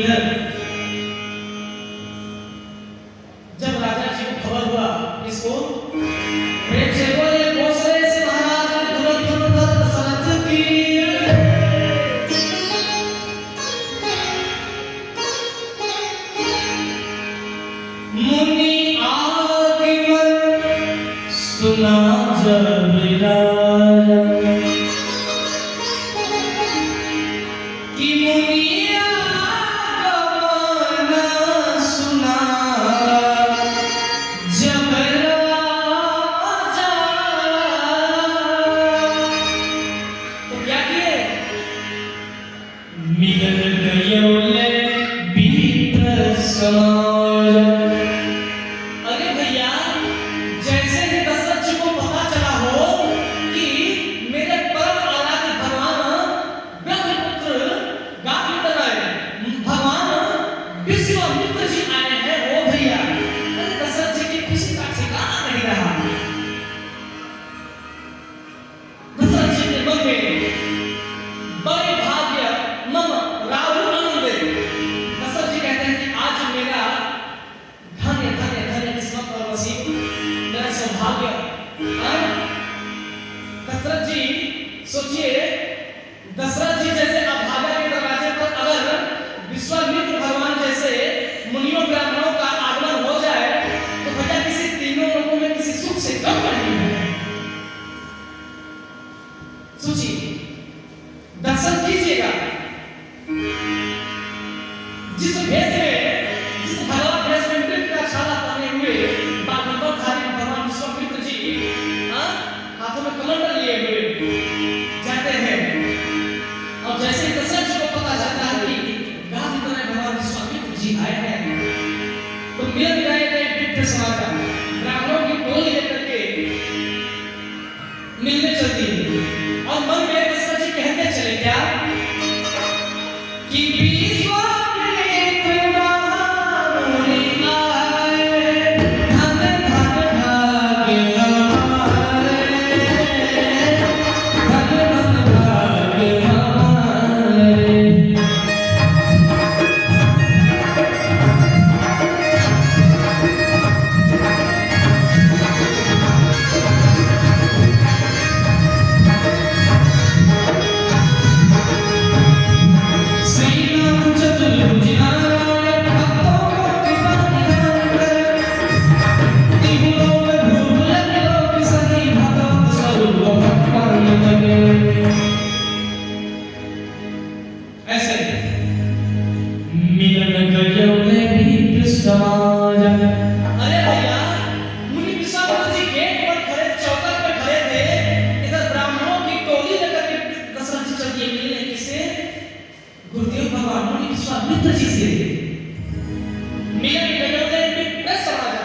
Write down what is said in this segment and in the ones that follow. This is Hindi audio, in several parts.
इधर जब राजा जी को खबर हुआ इसको प्रेम से बोले कौशले से महाराज गुरुदेव दशरथ की मुनि आगमन सुना जब राजा कि मुनि आगमन सुना जब राजा तो क्या किए मिलन गयोले बीत समाज। अरे भैया जैसे ही दशरथ जी को पता चला हो कि मेरे परम आराध्य भगवान ब्रह्मपुत्र गांधी भगवान विश्वामित्र जी आए हैं, ओ भैया अरे दशरथ जी की खुशी का ठिकाना नहीं रहा। दशरथ जी के मन में बड़े भाग्य मम राहु आनंद। दशरथ जी कहते हैं कि आज मेरा धन्य धन्य धन्य किस्मत और नसीब मेरा सौभाग्य। दशरथ जी सोचिए दशरथ जी जैसे अभागा के दरवाजे पर अगर विश्वामित्र भगवान जैसे मुनियों ब्राह्मणों का आगमन हो जाए तो भैया किसी तीनों लोगों में किसी सुख से कम नहीं है। सोचिए दर्शन कीजिएगा जिस भेष में जिस भगवान भेष में मृत्यु का छाला पहने हुए बागंबरधारी भगवान विश्वामित्र जी हाथों में कमंडल लिए हुए जाते हैं और जैसे ही दशरथ जी को पता चलता है कि गांधी भगवान विश्वामित्र जी आए हैं तो मिल गए दिव्य समाचार ब्राह्मणों की टोली लेकर के मिलने चलती है और मन में दशरथ जी कहते चले क्या कि विश्वामित्र महामुनि आए धन धन भाग्य हमारे धन धन भाग्य हमारे। श्री राम चतुर्भुज नारायण भक्तों को कृपा निधान करे तिहुलों में भूल लोक सही भगवत स्वरूप भगवान लगे। ऐसे मिलन गयोले भी समाज। अरे भैया मुनि विश्वामित्र जी गेट पर खड़े चौखट पर खड़े थे, इधर ब्राह्मणों की टोली लेकर के दशरथ जी चल दिए मिलने किससे गुरुदेव भगवान मुनि विश्वामित्र जी से। मिलन गयोले भी समाज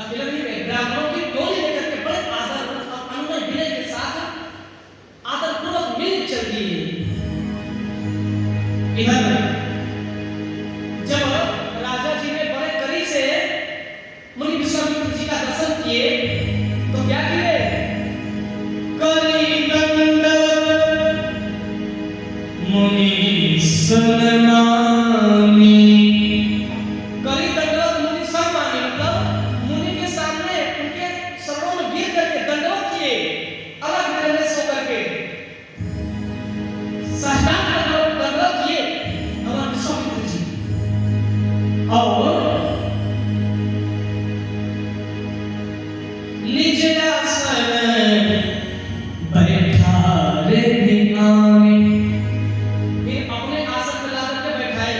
अकेले नहीं में ब्राह्मणों की टोली लेकर के बड़े आदर और अनुनय विनय के साथ आदर पूर्वक मिल चल दिए। इधर जब राजा जी ने बड़े करीब से मुनि विश्वामित्र जी का दर्शन किए तो क्या किए करी दंडवत मुनि सन्मानी। करी दंडवत मुनि सन्मानी मतलब मुनि के सामने उनके शरणों में गिर करके दंडवत किए अलग निर्णय सो करके साष्टांग दंडवत किए भगवान विश्वामित्र जी और निज आसन बैठा रे भिखारी। फिर अपने आसन पे ला करके बैठाए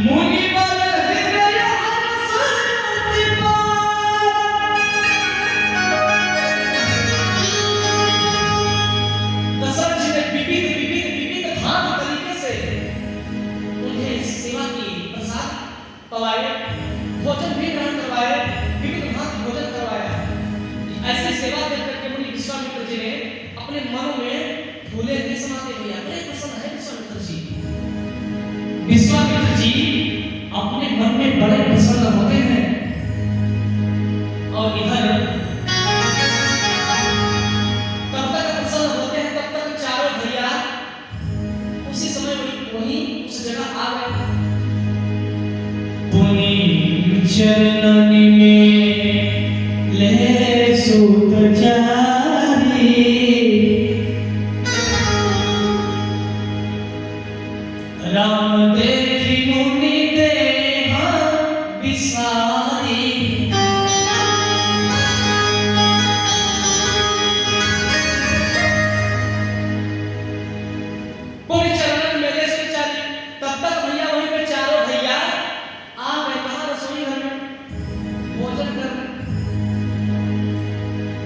मुनि बल हृदय हरसति पार। दशरथ जी ने विविध भांत तरीके से उन्हें सेवा की, प्रसाद पवाए, भोजन भी ग्रहण करवाए, विविध भांत भोजन करवाया। ऐसी सेवा देख करके मुनि विश्वामित्र जी ने अपने मन में फूले नहीं समाते भैया, बड़े प्रसन्न है विश्वामित्र जी। विश्वामित्र जी अपने मन में बड़े प्रसन्न होते हैं और इधर तब तक प्रसन्न होते हैं, तब तक चारों भैया उसी समय वहीं उस जगह आ गए। पुनि चरणन में ले सूत चारी, राम देखी मुनि देह विसारी। पुनि चरणन में ले सूत चारी। तब तक भैया वहीं पे चारों भैया आ गए, कहाँ रसोई घर में भोजन करने।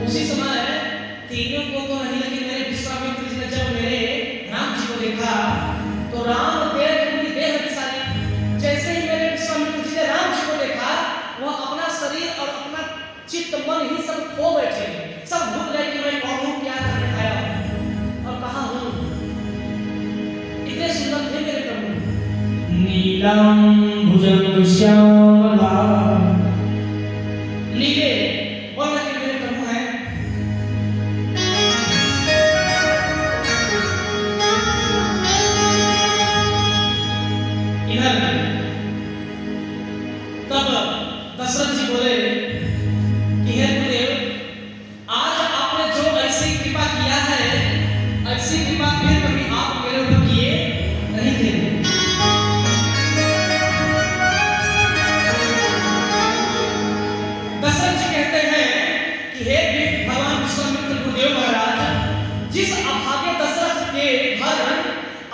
उसी समय तीनों को तो नहीं, लेकिन मेरे विश्वामित्र जी ने जब मेरे राम जी को देखा तो राम देह विसारी। जैसे ही मेरे विश्वामित्र जी ने राम जी को देखा, वह अपना शरीर और अपना चित्त मन ही सब खो बैठे, सब भूल गए कि मैं कौन हूँ, क्या करने आया हूँ और कहाँ हूँ। इतने सुंदर थे मेरे प्रभु। नीलम भुजंग श्यामला, नीले वर्ण के मेरे प्रभु हैं। इधर तब दशरथ जी बोले कि हे गुरुदेव, आज आपने जो ऐसी कृपा किया है, ऐसी कृपा फिर कभी आप मेरे ऊपर किए नहीं थे। दशरथ जी कहते हैं कि हे भगवान विश्वामित्र गुरुदेव महाराज, जिस अभागे दशरथ के घर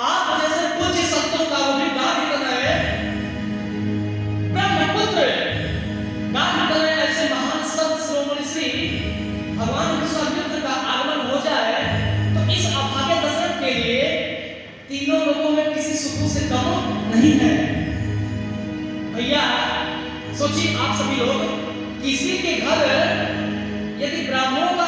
आप जैसे पूज्य संतों का वो भी गांधी बनाए, ब्रह्मपुत्र गांधी बनाए, ऐसे महान संत शिरोमणि श्री भगवान विश्वामित्र का आगमन हो जाए, तो इस अभागे दशरथ के लिए तीनों लोगों में किसी सुख से कम नहीं है। भैया सोचिए आप सभी लोग, किसी के घर यदि ब्राह्मणों का